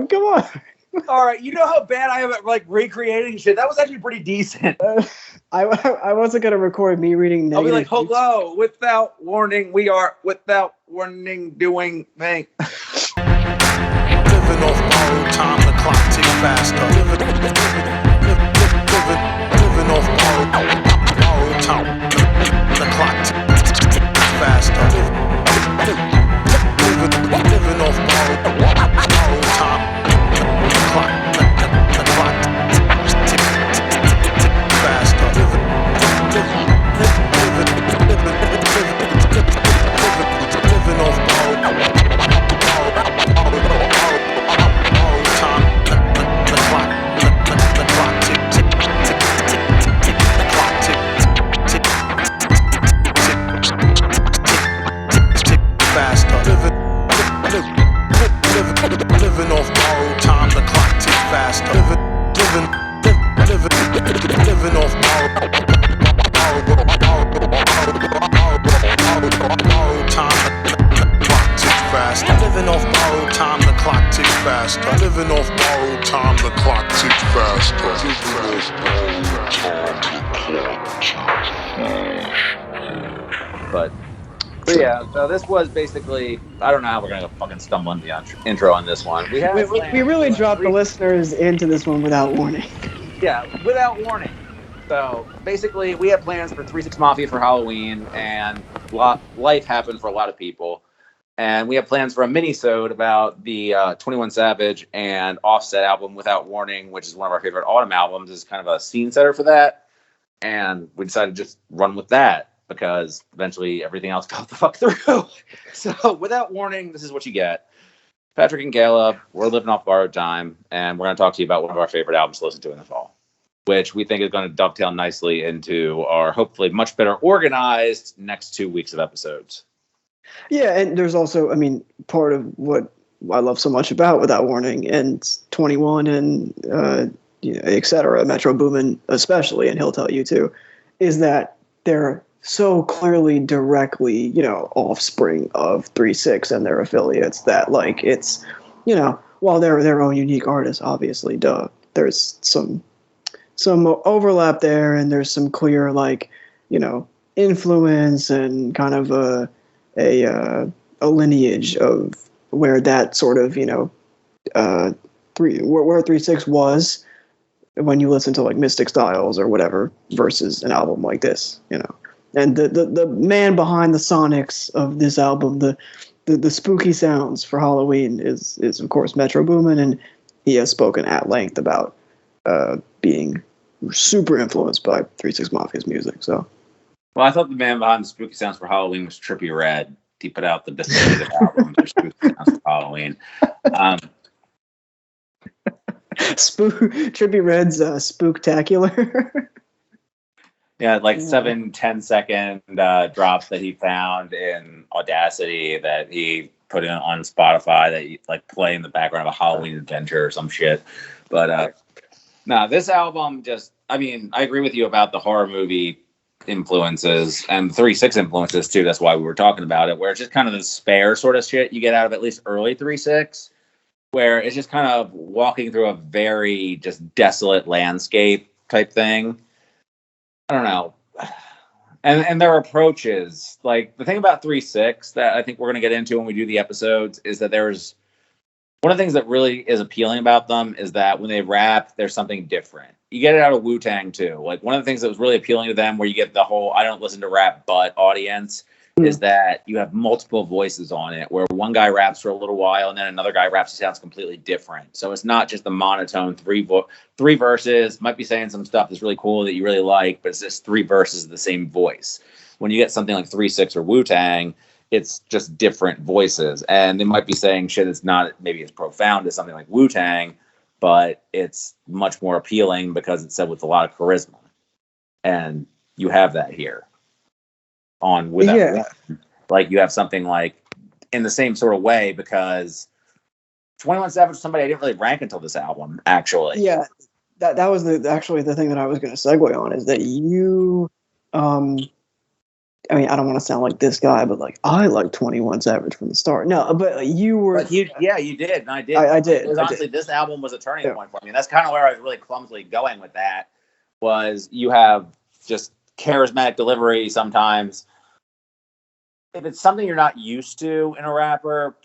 Come on. All right, you know how bad I am at like recreating shit. That was actually pretty decent. I wasn't gonna record me reading. I'll be like, hello, without warning, we are without warning doing thing. Living off borrowed time, the clock ticks faster. Living off borrowed time, the clock ticks faster. Living off borrowed time, the clock ticks faster. Living off borrowed time, the clock tick faster. Living off borrowed time, the clock tick faster. Living off borrowed time, the clock ticks faster. Living off borrowed time, the clock ticks faster. Living off borrowed time, the clock ticks faster. But yeah, so this was basically, I don't know how we're going to fucking stumble into the intro on this one. We really dropped the listeners into this one without warning. Yeah, without warning. So basically, we have plans for 3-6 Mafia for Halloween, and life happened for a lot of people. And we have plans for a mini-sode about the 21 Savage and Offset album, Without Warning, which is one of our favorite autumn albums, is kind of a scene setter for that. And we decided to just run with that, because eventually everything else fell the fuck through. So without warning, this is what you get. Patrick and Caleb, we're living off borrowed time, and we're going to talk to you about one of our favorite albums to listen to in the fall, which we think is going to dovetail nicely into our hopefully much better organized next 2 weeks of episodes. Yeah, and there's also, I mean, part of what I love so much about Without Warning and 21 and et cetera, Metro Boomin especially, and he'll tell you too, is that they're so clearly directly, offspring of 3-6 and their affiliates that, like, it's, while they're their own unique artists, obviously, there's some overlap there, and there's some clear, like, influence and kind of a lineage of where that sort of, where 3-6 was when you listen to, like, Mystic Styles or whatever versus an album like this, And the man behind the sonics of this album, the spooky sounds for Halloween is of course Metro Boomin, and he has spoken at length about being super influenced by 3-6 Mafia's music. So, well, I thought the man behind the spooky sounds for Halloween was Trippie Redd. He put out the definitive album for spooky sounds for Halloween. Trippie Redd's Spooktacular. Yeah, like 7-10 second drops that he found in Audacity that he put in on Spotify that you, like, play in the background of a Halloween adventure or some shit. But no, this album just, I mean, I agree with you about the horror movie influences and 3-6 influences too. That's why we were talking about it, where it's just kind of the spare sort of shit you get out of at least early 3-6, where it's just kind of walking through a very just desolate landscape type thing. I don't know. And their approaches, like, the thing about 3-6 that I think we're going to get into when we do the episodes is that there's one of the things that really is appealing about them is that when they rap, there's something different. You get it out of Wu-Tang too. Like, one of the things that was really appealing to them, where you get the whole I don't listen to rap but audience, is that you have multiple voices on it, where one guy raps for a little while and then another guy raps and sounds completely different. So it's not just the monotone three verses, might be saying some stuff that's really cool that you really like, but it's just 3 verses of the same voice. When you get something like 3-6 or Wu-Tang, it's just different voices. And they might be saying shit that's not maybe as profound as something like Wu-Tang, but it's much more appealing because it's said with a lot of charisma. And you have that here. On Without like, you have something like in the same sort of way, because 21 Savage was somebody I didn't really rank until this album, actually. Yeah, that was actually the thing that I was going to segue on, is that you I mean, I don't want to sound like this guy, but like I like 21 Savage from the start. No, but you were. But you did, and I did. I did. Because honestly, this album was a turning point for me. And that's kind of where I was really clumsily going with that. Was you have just charismatic delivery sometimes. If it's something you're not used to in a rapper,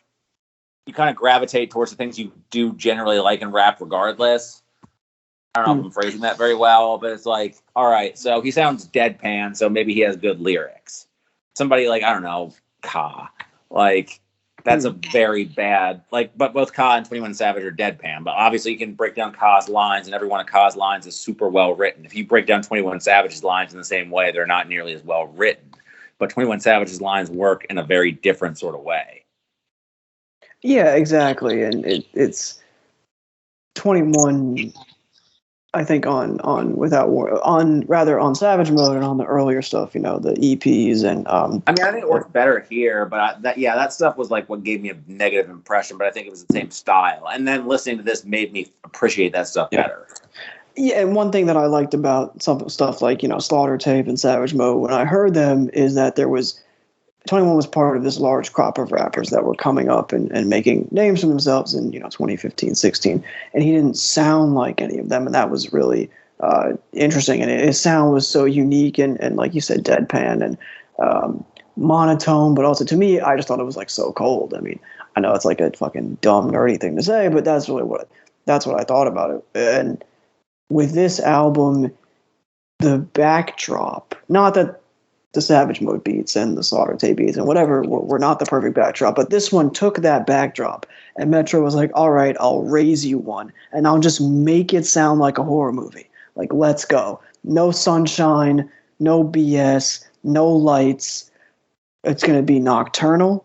you kind of gravitate towards the things you do generally like in rap, regardless. I don't know if I'm phrasing that very well, but it's like, all right, so he sounds deadpan, so maybe he has good lyrics. Somebody like, I don't know, Ka. Like, that's a very bad, like, but both Ka and 21 Savage are deadpan, but obviously you can break down Ka's lines, and every one of Ka's lines is super well written. If you break down 21 Savage's lines in the same way, they're not nearly as well written. But 21 Savage's lines work in a very different sort of way. Yeah, exactly. And it's 21, I think, on Savage Mode and on the earlier stuff, you know, the EPs and I mean, I think it worked better here, but that stuff was like what gave me a negative impression, but I think it was the same style. And then listening to this made me appreciate that stuff better. Yeah, and one thing that I liked about some stuff like, you know, Slaughter Tape and Savage Mode when I heard them is that 21 was part of this large crop of rappers that were coming up and making names for themselves in, you know, 2015, 16. And he didn't sound like any of them. And that was really interesting. And his sound was so unique and like you said, deadpan and monotone. But also to me, I just thought it was like so cold. I mean, I know it's like a fucking dumb, nerdy thing to say, but that's what I thought about it. And with this album, the backdrop, not that the Savage Mode beats and the Slaughter Tape beats and whatever were not the perfect backdrop, but this one took that backdrop and Metro was like, all right, I'll raise you one and I'll just make it sound like a horror movie. Like, let's go. No sunshine, no BS, no lights. It's going to be nocturnal.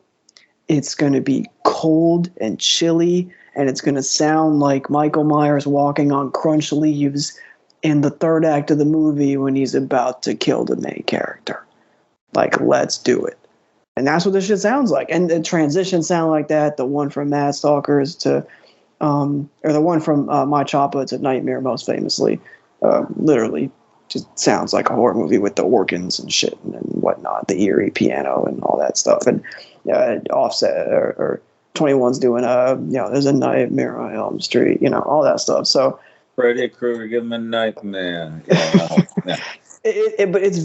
It's going to be cold and chilly, and it's going to sound like Michael Myers walking on crunch leaves in the third act of the movie when he's about to kill the main character. Like, let's do it. And that's what this shit sounds like. And the transitions sound like that. The one from Mad Stalkers to, or the one from My Choppa to Nightmare, most famously, literally just sounds like a horror movie with the organs and shit and whatnot, the eerie piano and all that stuff. And Offset or 21's doing, you know, there's a Nightmare on Elm Street, you know, all that stuff. So Freddy Krueger, give him a nightmare. Yeah. But it's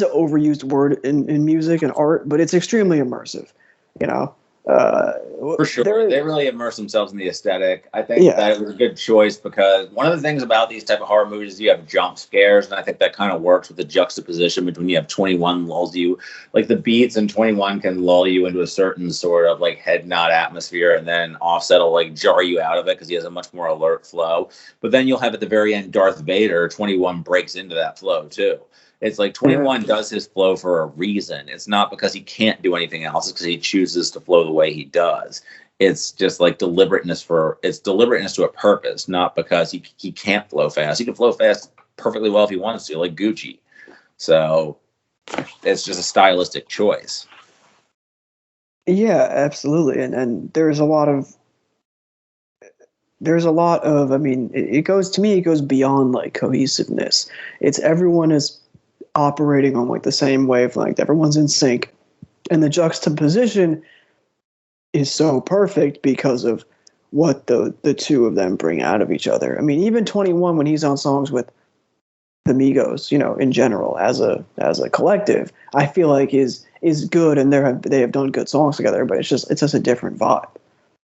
an overused word in music and art, but it's extremely immersive, you know. For sure. They really immerse themselves in the aesthetic. I think that was a good choice because one of the things about these type of horror movies is you have jump scares, and I think that kind of works with the juxtaposition between you have 21 lulls you, like the beats and 21 can lull you into a certain sort of like head nod atmosphere, and then Offset will like jar you out of it because he has a much more alert flow. But then you'll have at the very end Darth Vader, 21 breaks into that flow too. It's like 21 does his flow for a reason. It's not because he can't do anything else. It's because he chooses to flow the way he does. It's just like deliberateness to a purpose, not because he can't flow fast. He can flow fast perfectly well if he wants to, like Gucci. So it's just a stylistic choice. Yeah, absolutely. And there's a lot of, I mean, it goes beyond like cohesiveness. It's everyone is operating on like the same wavelength. Everyone's in sync. And the juxtaposition is so perfect because of what the two of them bring out of each other. I mean, even 21 when he's on songs with the Migos, you know, in general as a collective, I feel like is good, and they have done good songs together, but it's just a different vibe,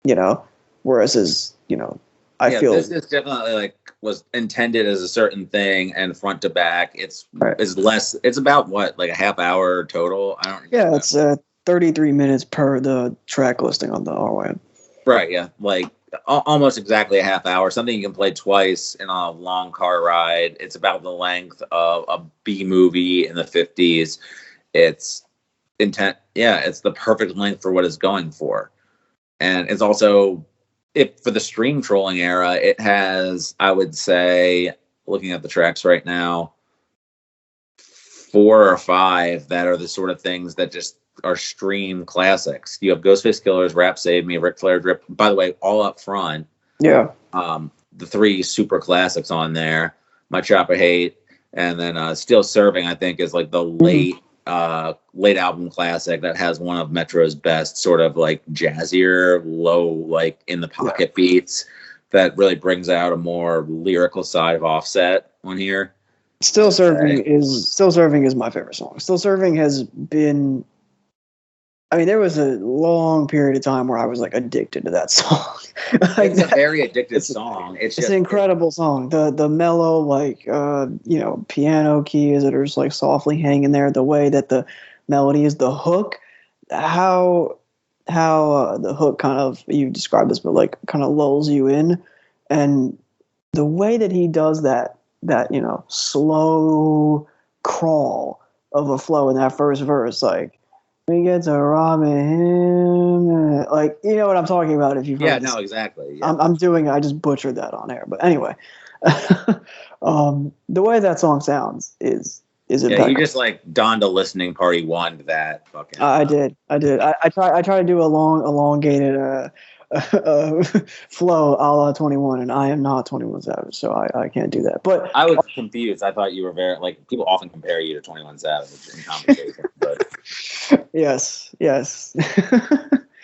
you know. Whereas I feel this is definitely like was intended as a certain thing, and front to back, it's less. It's about what, like a half hour total. I don't. Yeah, it's 33 minutes per the track listing on the RYM. Right. Yeah, like almost exactly a half hour. Something you can play twice in a long car ride. It's about the length of a B movie in the 50s. It's intent. Yeah, it's the perfect length for what it's going for, and it's also. For the stream trolling era, it has, I would say, looking at the tracks right now, 4 or 5 that are the sort of things that just are stream classics. You have Ghostface Killer's Rap Save Me, Ric Flair Drip. By the way, all up front. Yeah. The 3 super classics on there. My Chopper Hate. And then Still Serving, I think, is like the late album classic that has one of Metro's best sort of like jazzier, low, like in the pocket beats that really brings out a more lyrical side of Offset on here. Still Serving is my favorite song. Still Serving has been, I mean, there was a long period of time where I was like addicted to that song. Like it's a very addictive song. It's an incredible song. The mellow, like piano keys that are just like softly hanging there. The way that the melody is, the hook, how the hook kind of, you described this, but like kind of lulls you in, and the way that he does that slow crawl of a flow in that first verse, like. We get to robbing him, like, you know what I'm talking about. If you've heard no, exactly. Yeah. I just butchered that on air, but anyway, the way that song sounds is impeccable. You just like donned a listening party one to that fucking. I did. I try to do a elongated flow a la 21, and I am not 21 Savage, so I can't do that. But I was confused. I thought you were very, like, people often compare you to 21 Savage in conversation, but yes.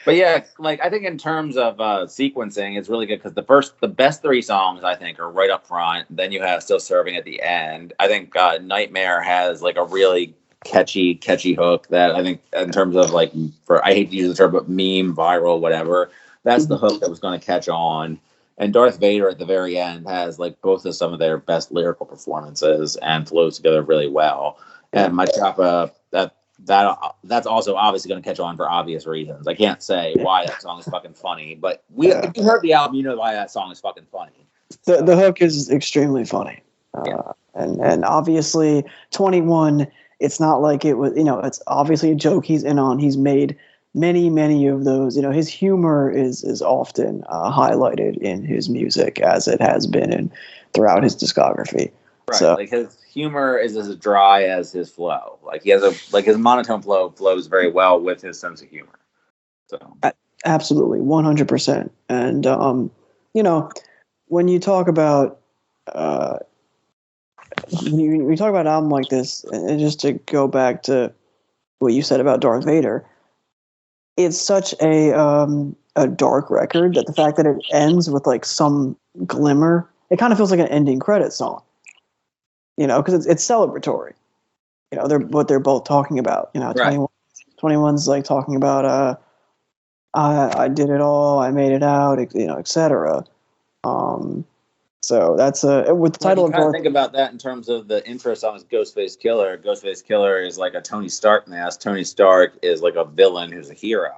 But yeah, like, I think in terms of sequencing, it's really good because the best three songs, I think, are right up front. Then you have Still Serving at the end. I think Nightmare has like a really catchy hook that I think, in terms of like, I hate to use the term, but meme, viral, whatever. That's the hook that was going to catch on. And Darth Vader at the very end has like both of some of their best lyrical performances and flows together really well. And my choppa, that's also obviously going to catch on for obvious reasons. I can't say why that song is fucking funny, but if you heard the album, you know why that song is fucking funny. The hook is extremely funny. And obviously 21, it's not like it was, it's obviously a joke he's in on. He's made many of those. His humor is often highlighted in his music, as it has been throughout his discography. Right, so, like his humor is as dry as his flow. Like he has his monotone flow flows very well with his sense of humor. So absolutely, 100%. And when you talk about when you talk about an album like this, and just to go back to what you said about Darth Vader, it's such a dark record that the fact that it ends with like some glimmer, it kind of feels like an ending credit song. Because it's celebratory. They're both talking about. Right. 21's like talking about I did it all, I made it out, etc. So that's with the title of Darth. Think about that in terms of the intro song is Ghostface Killer. Ghostface Killer is like a Tony Stark mask. Tony Stark is like a villain who's a hero.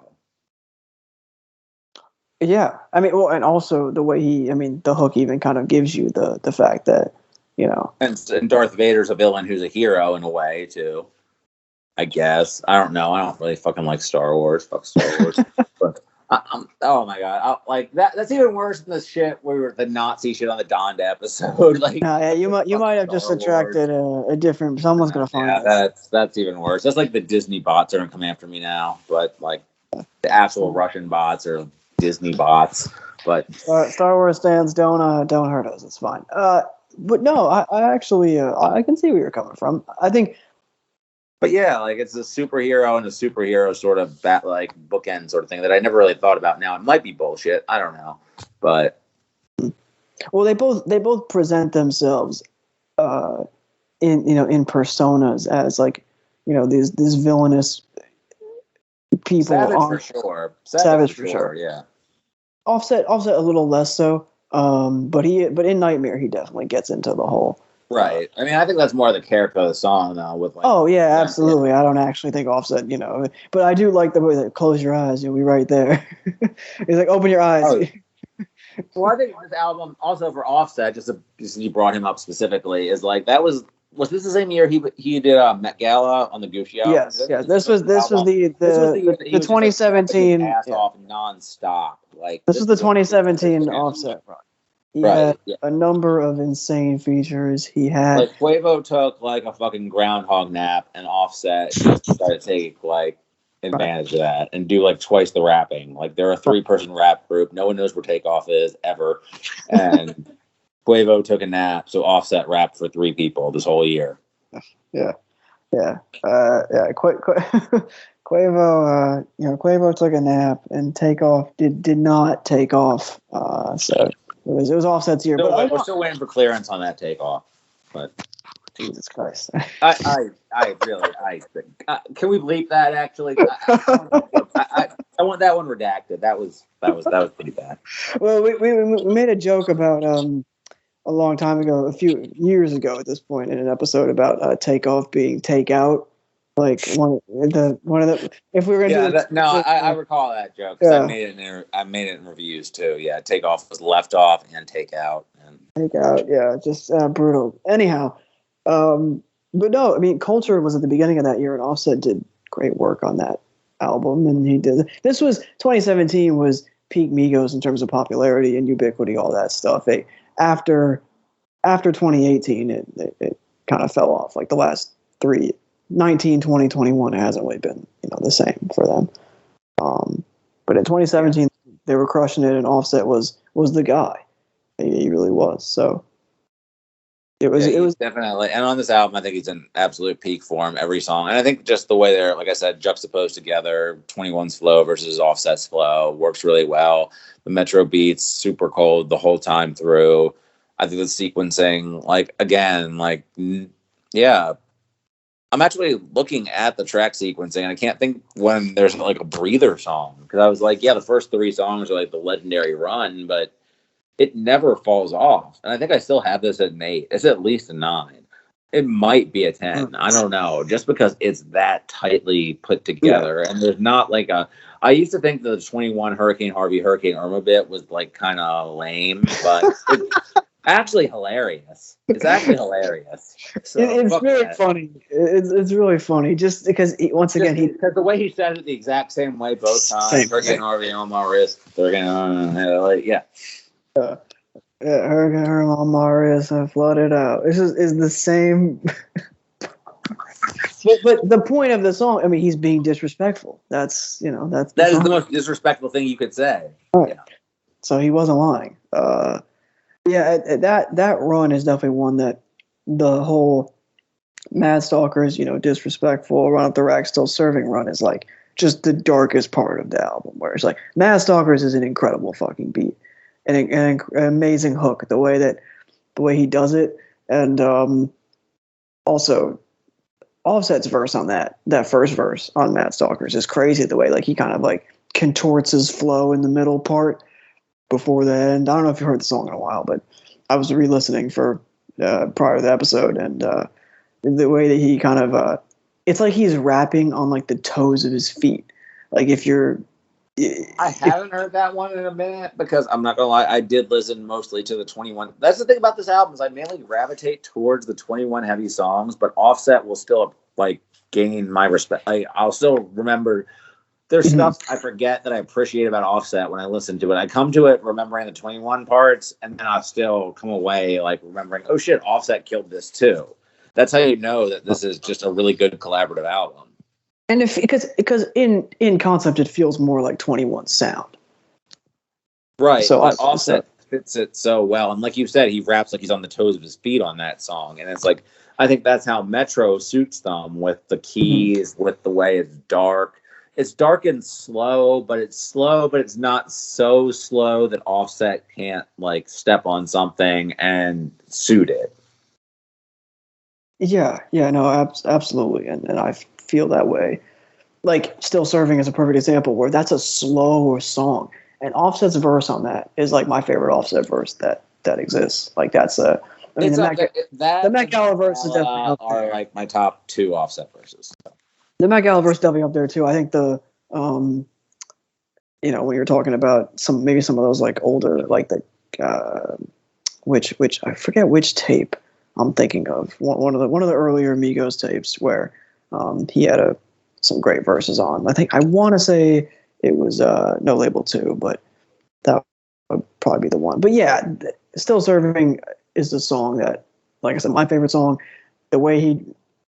Yeah, I mean, well, and also the way the hook even kind of gives you the fact that, And Darth Vader's a villain who's a hero in a way too. I guess. I don't know. I don't really fucking like Star Wars. Fuck Star Wars. But oh my god, like that's even worse than the shit the Nazi shit on the Donda episode. Like, you might have just attracted a different. Someone's gonna find. Yeah, that's even worse. That's like the Disney bots are gonna come after me now, but like the actual Russian bots are Disney bots. But Star Wars fans don't hurt us. It's fine. But no, I actually I can see where you're coming from. I think. But yeah, like it's a superhero and a superhero sort of bookend sort of thing that I never really thought about. Now it might be bullshit. I don't know, but well, they both present themselves in personas as like these villainous people. Savage for sure. Savage for sure. Yeah. Offset a little less so. But in Nightmare he definitely gets into the whole. Right. I mean, I think that's more the character of the song, though. With like, oh yeah, absolutely. I don't actually think Offset, but I do like the way that close your eyes, you'll be right there. He's like, open your eyes. Oh. Well, I think this album, also for Offset, just you brought him up specifically, is like was this the same year he did Met Gala on the Goof Show? Yes. This was the 2017 ass off nonstop. Like this was the 2017 Offset run. He had a number of insane features. He had like Quavo took like a fucking groundhog nap, and Offset just started to take like advantage of that and do like twice the rapping. Like they're a 3-person rap group. No one knows where Takeoff is ever, and Quavo took a nap, so Offset rapped for 3 people this whole year. Yeah. Quavo, Quavo took a nap, and Takeoff did not take off. So it was Offset's year. But We're still waiting for clearance on that takeoff. But Jesus Christ. I really can we bleep that actually? I want that one redacted. That was pretty bad. Well, we made a joke about a long time ago, a few years ago at this point, in an episode about Takeoff being Takeout. Like one of the if we were gonna I recall that joke because I made it in reviews too. Yeah, Takeoff was left off and Takeout and Takeout. Yeah, just brutal. Anyhow, but no, I mean, Culture was at the beginning of that year, and Offset did great work on that album, and he did. This was 2017 was peak Migos in terms of popularity and ubiquity, all that stuff. After 2018, it kind of fell off. Like the last 19, 20, 21 hasn't really been the same for them. But in 2017 they were crushing it, and Offset was the guy. He really was. So it was definitely. And on this album, I think he's in absolute peak form every song. And I think just the way they're, like I said, juxtaposed together, 21's flow versus Offset's flow works really well. The Metro beats super cold the whole time through. I think the sequencing, I'm actually looking at the track sequencing, and I can't think when there's like a breather song, because I was like, the first 3 songs are like the legendary run, but it never falls off. And I think I still have this at an 8. It's at least a 9. It might be a 10. I don't know, just because it's that tightly put together. Yeah. And there's not like I used to think the 21 Hurricane Harvey, Hurricane Irma bit was like kind of lame, but it's actually hilarious. It's actually hilarious. So, it's very funny. It's really funny, just because because the way he said it the exact same way both times. Hurricane Harvey on my wrist. Hurricane Hurricane Irma on my wrist and flooded out. This is the same. But the point of the song, I mean, he's being disrespectful. That is the most disrespectful thing you could say. Right. Yeah. So he wasn't lying. That run is definitely one that the whole Mad Stalkers, disrespectful, Run Up the Rack, Still Serving run is like just the darkest part of the album, where it's like Mad Stalkers is an incredible fucking beat and an amazing hook, the way he does it, and also Offset's verse on that first verse on Mad Stalkers is crazy. The way like he kind of like contorts his flow in the middle part before the end. I don't know if you heard the song in a while, but I was re-listening for prior to the episode, and the way that he kind of it's like he's rapping on like the toes of his feet. Like I haven't heard that one in a minute, because I'm not gonna lie, I did listen mostly to the 21. That's the thing about this album, is I mainly gravitate towards the 21 heavy songs, but Offset will still like gain my respect. I'll still remember there's stuff I forget that I appreciate about Offset when I listen to it. I come to it remembering the 21 parts, and then I'll still come away like remembering, oh shit, Offset killed this too. That's how you know that this is just a really good collaborative album. And because in concept it feels more like 21 sound, right? So Offset fits it so well, and like you said, he raps like he's on the toes of his feet on that song, and it's like I think that's how Metro suits them, with the keys, with the way it's dark. It's dark and slow, but it's not so slow that Offset can't like step on something and suit it. Yeah, no, absolutely, and I feel that way. Like Still Serving is a perfect example where that's a slower song, and Offset's verse on that is like my favorite Offset verse that exists. Like that's the Met Gala verse is definitely up there. Are like my top 2 Offset verses. So. The Met Gala verse definitely up there too. I think the when you're talking about some of those like older, like the which I forget which tape I'm thinking of, one of the earlier Migos tapes where he had some great verses on. I want to say it was No Label 2, but that would probably be the one. But yeah, Still Serving is the song that, like I said, my favorite song. The way he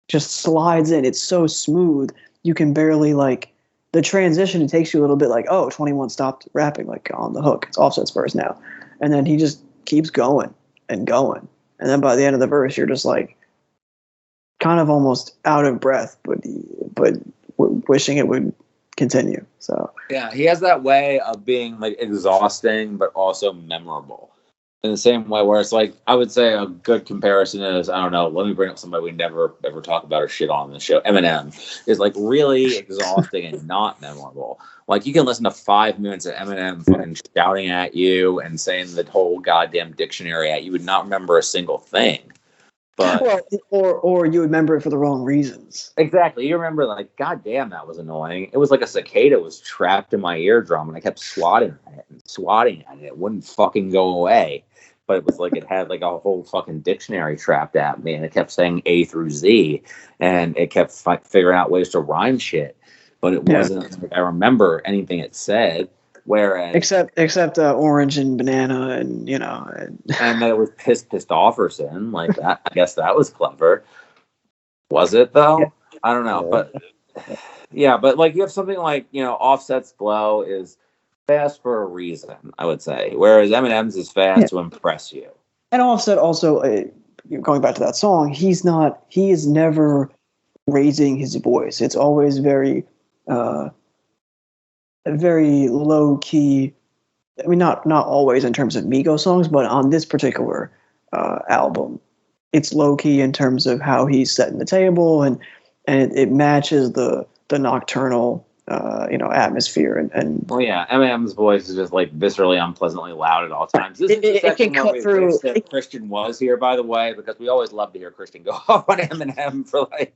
just slides in, it's so smooth. You can barely like the transition. It takes you a little bit like, oh, 21 stopped rapping like on the hook. It's Offset's verse now, and then he just keeps going. and going. And then by the end of the verse, you're just like kind of almost out of breath, but wishing it would continue. So yeah, he has that way of being like exhausting, but also memorable. In the same way, where it's like, I would say a good comparison is, I don't know, let me bring up somebody we never ever talk about or shit on the show. Eminem is like really exhausting and not memorable. Like, you can listen to 5 minutes of Eminem fucking shouting at you and saying the whole goddamn dictionary at you, would not remember a single thing. But or you remember it for the wrong reasons. exactly, you remember like, God damn, that was annoying. It was like a cicada was trapped in my eardrum, and I kept swatting at it and swatting at it. It wouldn't fucking go away. But it was like it had like a whole fucking dictionary trapped at me, and it kept saying A through Z, and it kept figuring out ways to rhyme shit. But it wasn't like I remember anything it said. Whereas except orange and banana, and and that it was pissed offerson like that. I guess that was clever. Was it though? Yeah. I don't know, but yeah, but like you have something like Offset's flow is fast for a reason, I would say, whereas Eminem's is fast to impress you. And Offset also, going back to that song, he is never raising his voice. It's always very low key. I mean, not always in terms of Migos songs, but on this particular album, it's low key in terms of how he's setting the table, and it matches the nocturnal atmosphere and well, yeah, Eminem's voice is just like viscerally unpleasantly loud at all times. This is the second can cut through. Christian was here, by the way, because we always love to hear Christian go off on Eminem for like.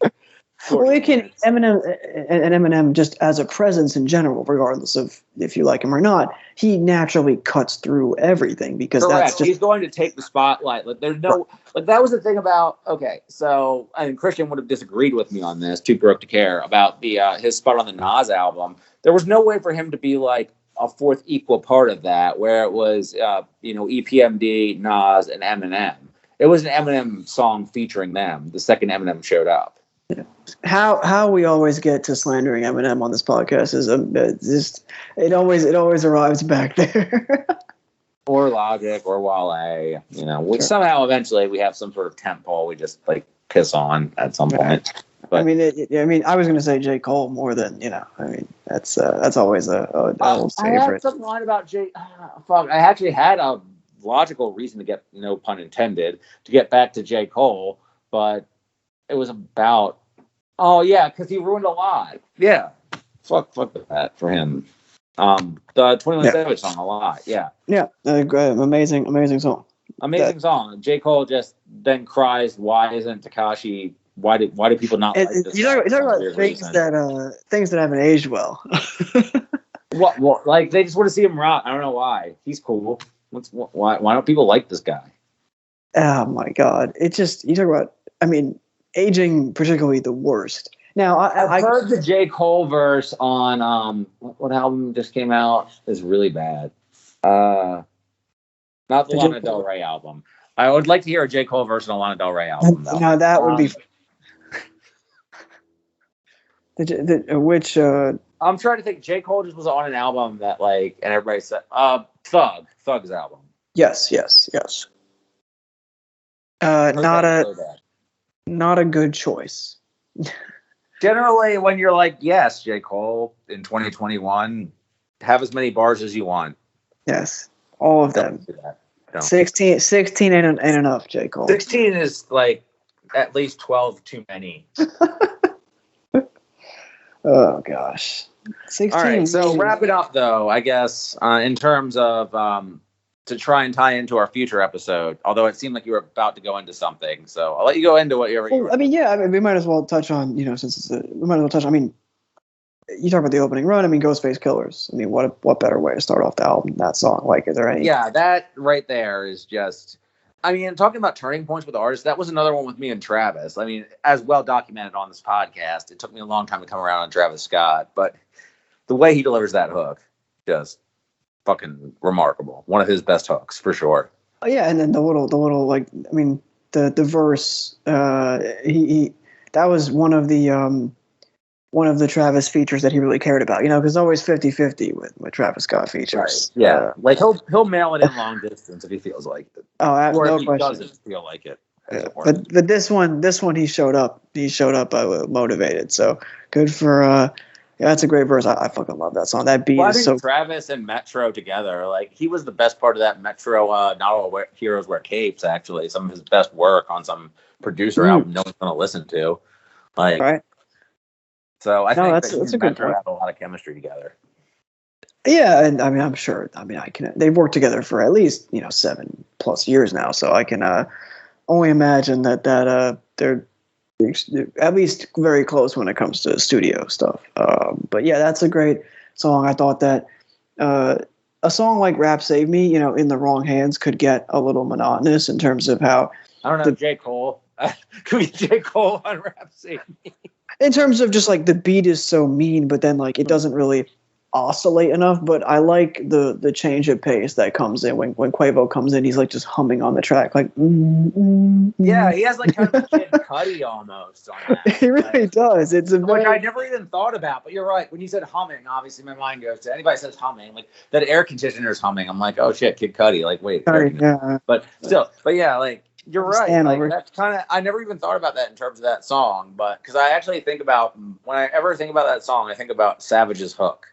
Well, it can Eminem just as a presence in general, regardless of if you like him or not, he naturally cuts through everything because he's going to take the spotlight. Like there's no like that was the thing about so Christian would have disagreed with me on this. Too broke to care about the his spot on the Nas album. There was no way for him to be like a fourth equal part of that, where it was EPMD, Nas, and Eminem. It was an Eminem song featuring them. The second Eminem showed up. Yeah. How we always get to slandering Eminem on this podcast is just it always arrives back there. Or Logic or Wale, which somehow eventually we have some sort of tentpole we just like piss on at some point. But I mean, I was going to say J. Cole more than I mean, that's always a old favorite. I had some line about J. Fuck, I actually had a logical reason to get, no pun intended, to get back to J. Cole, but it was about because he ruined a lot. Yeah, fuck that for him. The 21 Savage song a lot. Yeah, amazing song. Amazing song. J. Cole just then cries, "Why isn't Tekashi? Why do people not like this?" You talk about things that haven't aged well. What? Like they just want to see him rock. I don't know why. He's cool. Why don't people like this guy? Oh my God! It just you talk about. I mean, aging particularly the worst. Now I heard the J. Cole verse on what album just came out is really bad. Not the Lana Del Rey album. I would like to hear a J. Cole verse on a Lana Del Rey album. Though. No, that would be. Which I'm trying to think. J. Cole just was on an album that and everybody said Thug's album. Yes. Not a good choice. Generally, when you're like, yes, J. Cole in 2021, have as many bars as you want. Yes, all of them. 16 ain't enough, J. Cole. 16 is like at least 12 too many. Oh gosh. 16. All right, so wrap it up though, I guess, in terms of to try and tie into our future episode. Although it seemed like you were about to go into something, so I'll let you go into whatever. I mean, we might as well touch on, since we might as well touch. I mean, you talk about the opening run. I mean, Ghostface Killers. I mean, what better way to start off the album? That song, like, is there any? Yeah, that right there is just. I mean, talking about turning points with artists, that was another one with me and Travis. I mean, as well documented on this podcast, it took me a long time to come around on Travis Scott, but the way he delivers that hook, just fucking remarkable. One of his best hooks for sure. Oh yeah, and then the little like, I mean, the verse, he that was one of the one of the Travis features that he really cared about. You know, because always 50-50 with Travis Scott features. Right. Yeah, like he'll mail it in long distance if he feels like it, or No if he question. doesn't feel like it. But this one he showed up. He showed up motivated. So good for. Yeah, that's a great verse. I fucking love that song. That beat I is think so. Travis and Metro together, like he was the best part of that Metro. Not all heroes wear capes. Actually, some of his best work on some producer album no one's gonna listen to. Like, right. So I think that's a good Metro point. have a lot of chemistry together. Yeah, and I mean, I'm sure. I mean, I can. They've worked together for at least 7+ years now, so I can only imagine that they're at least very close when it comes to studio stuff. But yeah, that's a great song. I thought that a song like "Rap Save Me," in the wrong hands, could get a little monotonous in terms of how. I don't know, J. Cole. Could we J. Cole on "Rap Save Me"? In terms of just like the beat is so mean, but then like it doesn't really oscillate enough. But I like the change of pace that comes in when Quavo comes in. He's like just humming on the track, like yeah, he has like kind of a Kid Cudi almost on that. He really does. It's which I never even thought about. But you're right. When you said humming, obviously my mind goes to anybody says humming, like that air conditioner's humming. I'm like, oh shit, Kid Cudi. Like wait, yeah. But yeah, like. You're right. Like, that's kind of. I never even thought about that in terms of that song, but because I actually think about when I ever think about that song, I think about Savage's hook,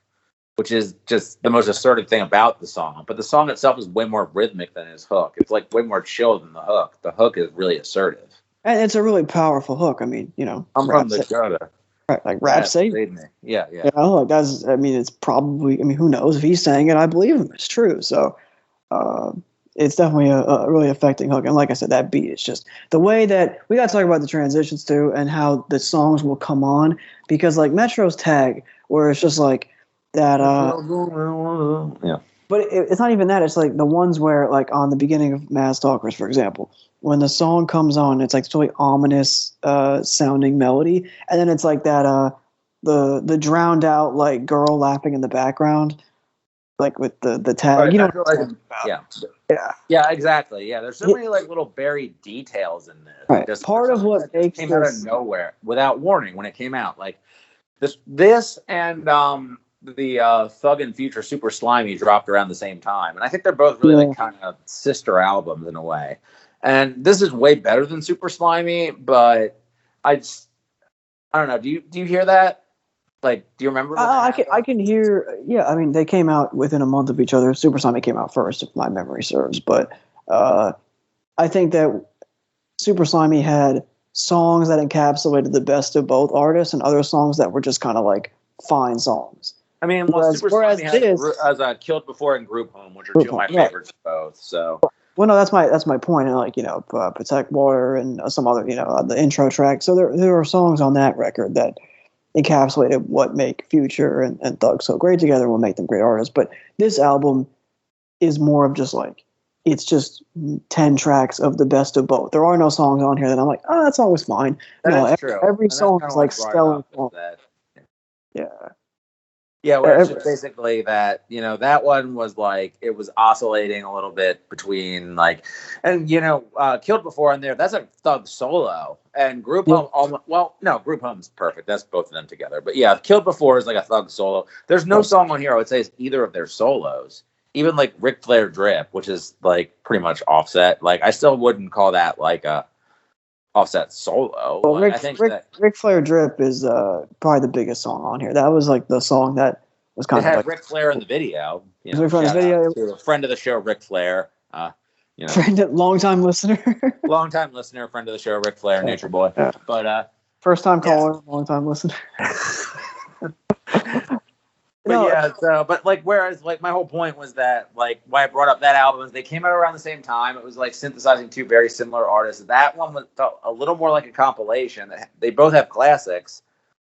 which is just the most assertive thing about the song. But the song itself is way more rhythmic than his hook. It's like way more chill than the hook. The hook is really assertive, and it's a really powerful hook. I mean, I'm from the gutter. Right, like Rap Save Me. Yeah. Like that's. I mean, it's probably. I mean, who knows if he's saying it? I believe him. It's true. So. It's definitely a really affecting hook. And like I said, that beat is just the way that we got to talk about the transitions too and how the songs will come on because like Metro's tag where it's just like that. Yeah. But it's not even that. It's like the ones where like on the beginning of Mad Stalkers, for example, when the song comes on, it's like this really ominous sounding melody. And then it's like that the drowned out like girl laughing in the background. Like with the tag, right, yeah, exactly. Yeah, there's so many like little buried details in this. Right. Just part of what makes came out of nowhere without warning when it came out. Like this and the Thug and Future Super Slimy dropped around the same time, and I think they're both really like kind of sister albums in a way. And this is way better than Super Slimy, but I don't know. Do you hear that? Like, do you remember? I can hear. Yeah, I mean, they came out within a month of each other. Super Sonic came out first, if my memory serves. But I think that Super Slimy had songs that encapsulated the best of both artists, and other songs that were just kind of like fine songs. I mean, Super Slimy has Killed Before and Group Home, which are two of my favorites both. So. Well, no, that's my point. And like Protect Water and some other the intro track. So there are songs on that record that encapsulated what make Future and Thug so great together and will make them great artists. But this album is more of just like, it's just 10 tracks of the best of both. There are no songs on here that I'm like, oh, that song was fine. That's true. Every song is like stellar. Yeah. Yeah, where it's just basically that, that one was like, it was oscillating a little bit between like, and Killed Before in there, that's a Thug solo. And Group Home, Group Home's perfect. That's both of them together. But yeah, Killed Before is like a Thug solo. There's no song on here I would say is either of their solos. Even like Ric Flair Drip, which is like pretty much Offset. Like I still wouldn't call that like a Offset solo. Well, Ric Flair Drip is probably the biggest song on here. That was like the song that was kind of like Ric Flair in the video. Ric Flair in the video. To a friend of the show, Ric Flair. Longtime listener, friend of the show, Ric Flair, Nature Boy. Yeah. But first time caller, long time listener. But whereas my whole point was that like why I brought up that album is they came out around the same time. It was like synthesizing two very similar artists. That one felt a little more like a compilation. They both have classics,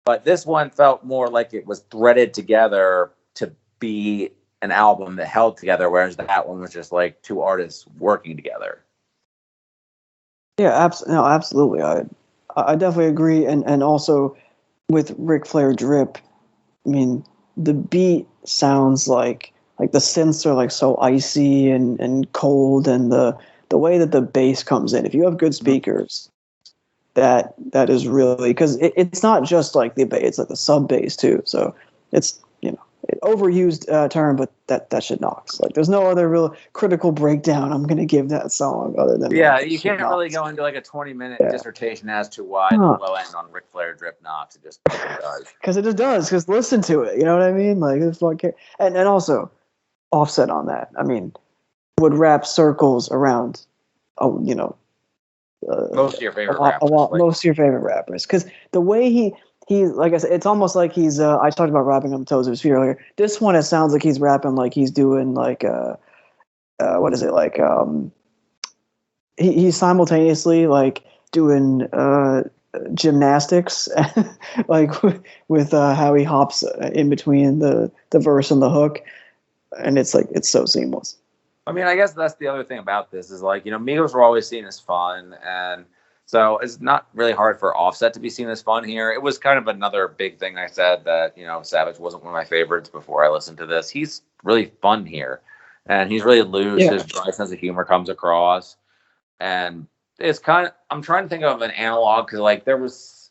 but this one felt more like it was threaded together to be an album that held together, whereas that one was just like two artists working together. Yeah, absolutely. I definitely agree, and also with Ric Flair Drip, I mean, the beat sounds like the synths are like so icy and cold, and the way that the bass comes in. If you have good speakers, that is really, because it's not just like the bass, it's like the sub bass too. So it's, overused term, but that shit knocks. Like there's no other real critical breakdown I'm gonna give that song other than you can't really go into like a 20-minute dissertation as to why the low end on Ric Flair drip knocks. It just does. Because it just does. Because listen to it. You know what I mean? Like it's fucking, and also Offset on that. I mean, would wrap circles around, most of your favorite rappers. Most of your favorite rappers. Because the way he like I said, it's almost like he's. I talked about rapping on the toes of his feet earlier. This one, it sounds like he's rapping like he's doing like what is it like? He's simultaneously like doing gymnastics, like with how he hops in between the verse and the hook, and it's like it's so seamless. I mean, I guess that's the other thing about this is like, Migos were always seen as fun, and so it's not really hard for Offset to be seen as fun here. It was kind of another big thing I said that, Savage wasn't one of my favorites before I listened to this. He's really fun here, and he's really loose. Yeah. His dry sense of humor comes across, and it's kind of, I'm trying to think of an analog because like there was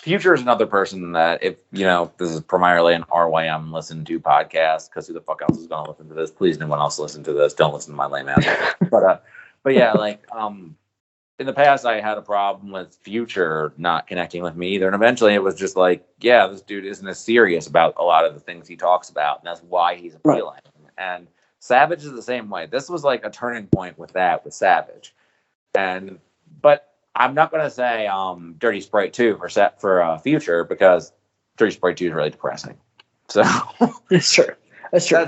Future is another person that if, this is primarily an RYM listen to podcast because who the fuck else is going to listen to this? Please, no one else listen to this. Don't listen to my lame ass. But yeah, like, in the past, I had a problem with Future not connecting with me either. And eventually it was just like, yeah, this dude isn't as serious about a lot of the things he talks about. And that's why he's appealing. Right. And Savage is the same way. This was like a turning point with Savage. But I'm not going to say Dirty Sprite 2 for Future because Dirty Sprite 2 is really depressing. So That's true. That's true. I'm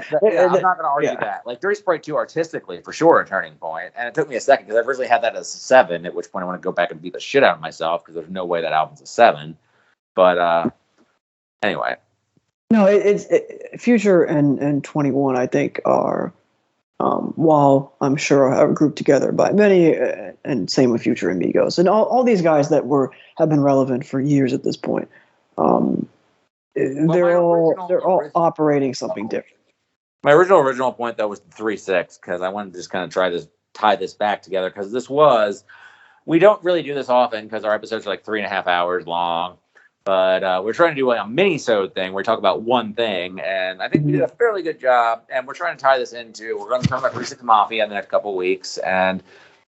not going to argue that. Like Dirty Sprite 2 artistically, for sure, a turning point. And it took me a second because I originally had that as a 7, at which point I want to go back and beat the shit out of myself because there's no way that album's a 7. But anyway. No, it's Future and 21, I think, are, while I'm sure are grouped together by many, and same with Future and Migos, and all these guys that have been relevant for years at this point. They're all operating something different. My original point though was the 3-6 because I wanted to just kind of try to tie this back together because we don't really do this often because our episodes are like 3.5 hours long, but we're trying to do like a mini-sode thing where we talk about one thing, and I think we did a fairly good job, and we're trying to tie this into, we're going to talk about 3-6 Mafia in the next couple of weeks, and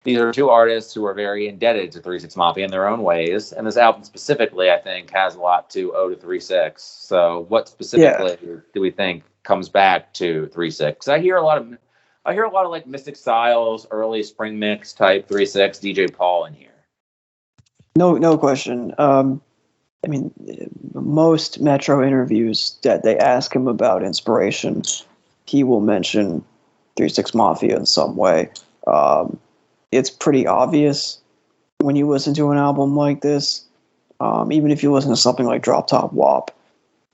these are two artists who are very indebted to 3-6 Mafia in their own ways. And this album specifically, I think, has a lot to owe to 3-6. So what specifically do we think comes back to 3-6? I hear a lot of like Mystic Styles, early Spring Mix type 3-6, DJ Paul in here. No question. I mean, most Metro interviews that they ask him about inspiration, he will mention 3-6 Mafia in some way. It's pretty obvious when you listen to an album like this, even if you listen to something like Drop Top WAP,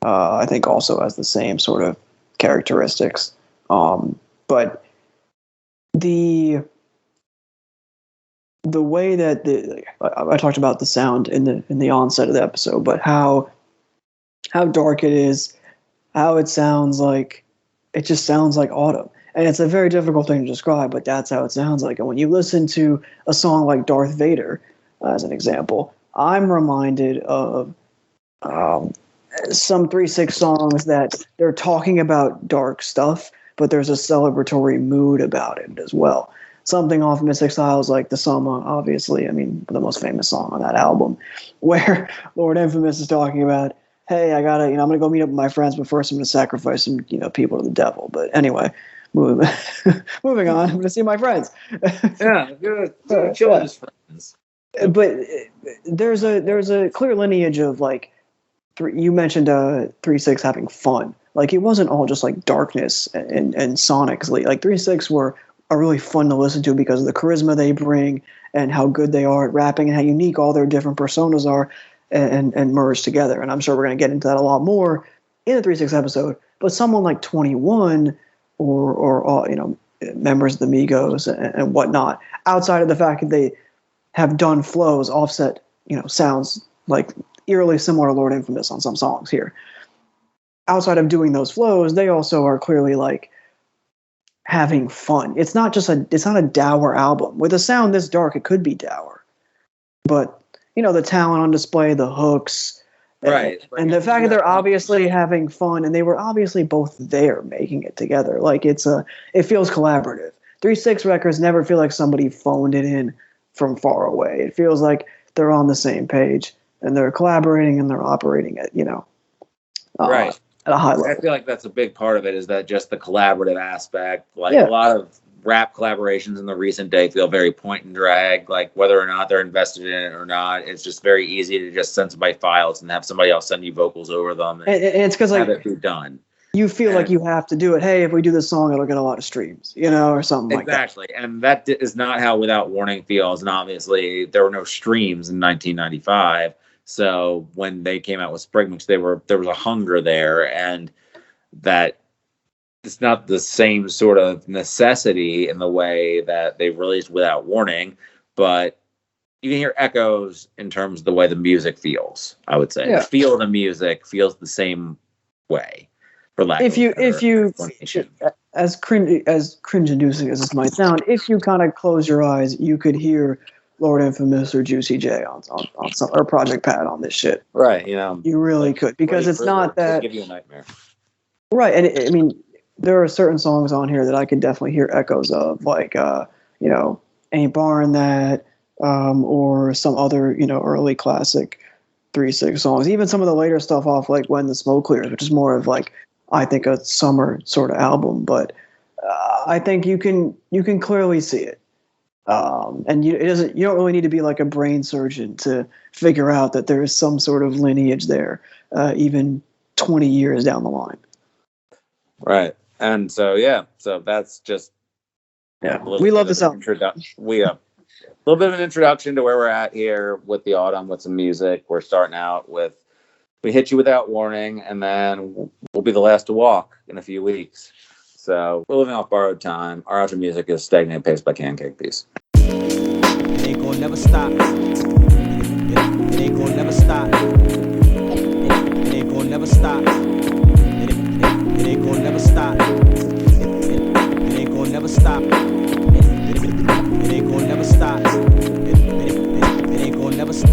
I think also has the same sort of characteristics. But the way that I talked about the sound in the onset of the episode, but how dark it is, how it sounds like, it just sounds like autumn. And it's a very difficult thing to describe, but that's how it sounds like. And when you listen to a song like Darth Vader, as an example, I'm reminded of some 3-6 songs that they're talking about dark stuff, but there's a celebratory mood about it as well. Something off Mystic Styles like The Summer, obviously, I mean, the most famous song on that album, where Lord Infamous is talking about, hey, I'm going to go meet up with my friends, but first I'm going to sacrifice some, people to the devil. But anyway, moving on. I'm going to see my friends. Yeah, good. Chill with his friends. But there's a clear lineage of like, you mentioned 3-6 having fun. Like it wasn't all just like darkness and sonically. Like 3-6 are really fun to listen to because of the charisma they bring and how good they are at rapping and how unique all their different personas are and merge together. And I'm sure we're going to get into that a lot more in the 3-6 episode. But someone like 21 or members of the Migos and whatnot, outside of the fact that they have done flows, Offset, sounds like eerily similar to Lord Infamous on some songs here. Outside of doing those flows, they also are clearly like having fun. It's not a dour album. With a sound this dark, it could be dour. But the talent on display, the hooks, Right. and the fact that they're obviously having fun, and they were obviously both there making it together. Like it feels collaborative. 3-6 records never feel like somebody phoned it in from far away. It feels like they're on the same page and they're collaborating and they're operating at right. At a high level. I feel like that's a big part of it, is that just the collaborative aspect. Like a lot of rap collaborations in the recent day feel very point and drag, like whether or not they're invested in it or not. It's just very easy to just send somebody files and have somebody else send you vocals over them, and it's because have it be done. You feel like you have to do it. Hey, if we do this song, it'll get a lot of streams, or something like that. Exactly. And that is not how Without Warning feels. And obviously there were no streams in 1995. So when they came out with Spring Mix, there was a hunger there, and that it's not the same sort of necessity in the way that they released Without Warning, but you can hear echoes in terms of the way the music feels, I would say. The feel of the music feels the same way. For lack of explanation. As cringe-inducing as this might sound, if you kind of close your eyes, you could hear Lord Infamous or Juicy J on some, or Project Pat on this shit. Right, you really could, because it's not that give you a nightmare. Right, and I mean, there are certain songs on here that I could definitely hear echoes of, like Ain't Barring That, or some other early classic 3-6 songs. Even some of the later stuff off like When the Smoke Clears, which is more of like, I think, a summer sort of album, but I think you can clearly see it. And you don't really need to be like a brain surgeon to figure out that there is some sort of lineage there, even 20 years down the line. Right. And so that's just we love this album. We a little bit of an introduction to where we're at here with the autumn, with some music. We're starting out with We Hit You Without Warning, and then we'll be the last to walk in a few weeks. So we're living off borrowed time. Our outro music is Stagnant Pace by Pancake Peace. It ain't gonna never stop. It ain't gonna never stop. It ain't gonna never stop. It ain't gonna never stop. It ain't gonna never stop. It ain't gonna never stop. It ain't gonna never stop.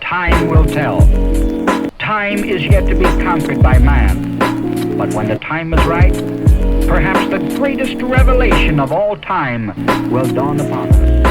Time will tell. Time is yet to be conquered by man. But when the time is right, perhaps the greatest revelation of all time will dawn upon us.